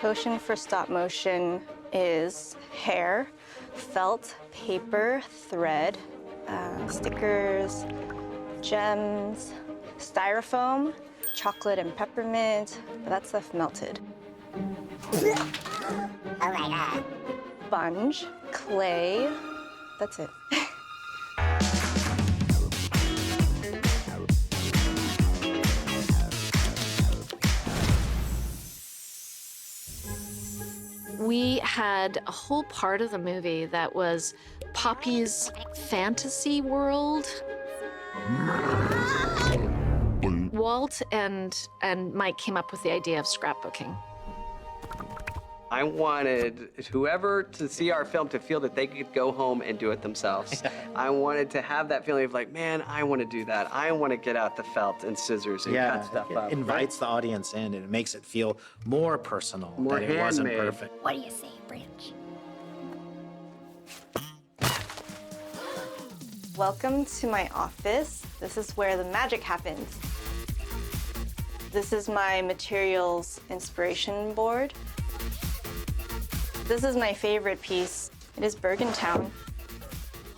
potion for stop motion is hair, felt, paper, thread, stickers, gems, styrofoam, chocolate and peppermint, but that stuff melted. Oh my God. Sponge, clay, that's it. We had a whole part of the movie that was Poppy's fantasy world. Walt and Mike came up with the idea of scrapbooking. I wanted whoever to see our film to feel that they could go home and do it themselves. I wanted to have that feeling of like, man, I want to do that. I want to get out the felt and scissors and cut stuff up. It invites the audience in, and it makes it feel more personal. More that it wasn't handmade. perfect. What do you say, Branch? Welcome to my office. This is where the magic happens. This is my materials inspiration board. This is my favorite piece. It is Bergentown.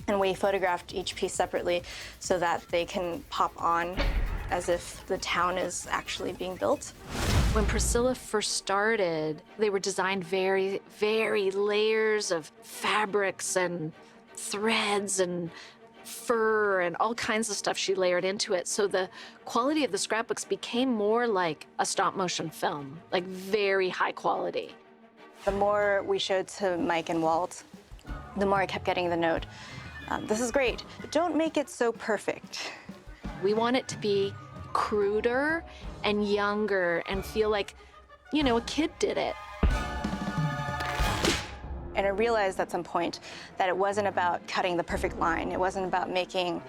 And we photographed each piece separately so that they can pop on as if the town is actually being built. When Priscilla first started, they were designed very, very layers of fabrics and threads and fur and all kinds of stuff she layered into it. So the quality of the scrapbooks became more like a stop motion film, like very high quality. The more we showed to Mike and Walt, the more I kept getting the note, this is great, but don't make it so perfect. We want it to be cruder and younger and feel like, you know, a kid did it. And I realized at some point that it wasn't about cutting the perfect line. It wasn't about making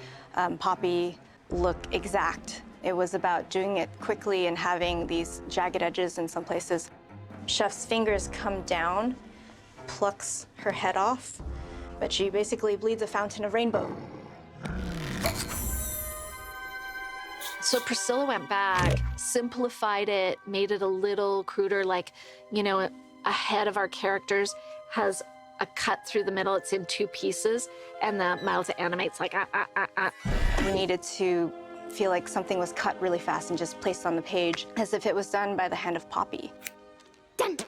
Poppy look exact. It was about doing it quickly and having these jagged edges in some places. Chef's fingers come down, plucks her head off, but she basically bleeds a fountain of rainbow. So Priscilla went back, simplified it, made it a little cruder, like, you know, a head of our characters has a cut through the middle. It's in two pieces, and the mouth animates like, We needed to feel like something was cut really fast and just placed on the page, as if it was done by the hand of Poppy. Done.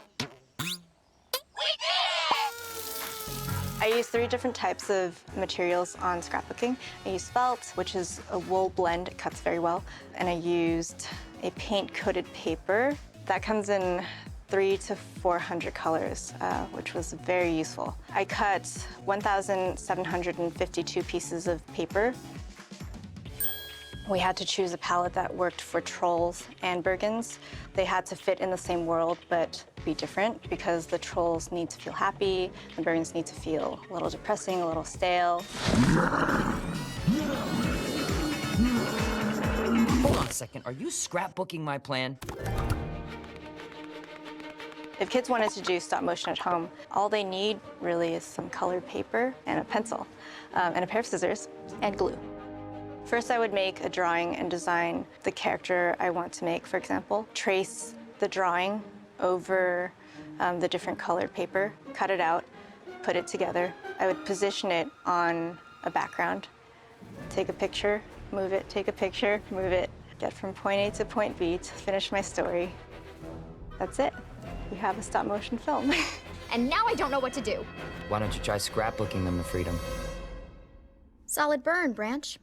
I use 3 different types of materials on scrapbooking. I use felt, which is a wool blend, it cuts very well. And I used a paint-coated paper. That comes in 300 to 400 colors, which was very useful. I cut 1,752 pieces of paper. We had to choose a palette that worked for Trolls and Bergens. They had to fit in the same world, but be different, because the Trolls need to feel happy, the Bergens need to feel a little depressing, a little stale. Hold on a second, are you scrapbooking my plan? If kids wanted to do stop motion at home, all they need really is some colored paper and a pencil, and a pair of scissors and glue. First, I would make a drawing and design the character I want to make, for example. Trace the drawing over the different colored paper, cut it out, put it together. I would position it on a background, take a picture, move it, take a picture, move it, get from point A to point B to finish my story. That's it. We have a stop motion film. And now I don't know what to do. Why don't you try scrapbooking them to freedom? Solid burn, Branch.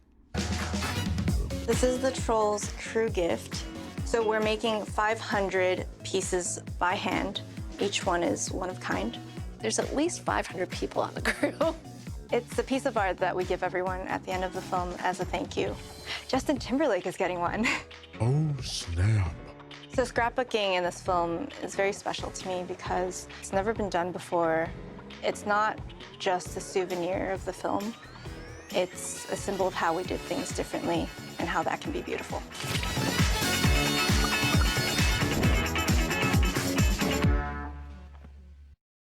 This is the Trolls crew gift. So we're making 500 pieces by hand. Each one is one of kind. there's at least 500 people on the crew. It's a piece of art that we give everyone at the end of the film as a thank you. Justin Timberlake is getting one. Oh, snap. So scrapbooking in this film is very special to me because it's never been done before. It's not just a souvenir of the film. It's a symbol of how we did things differently and how that can be beautiful.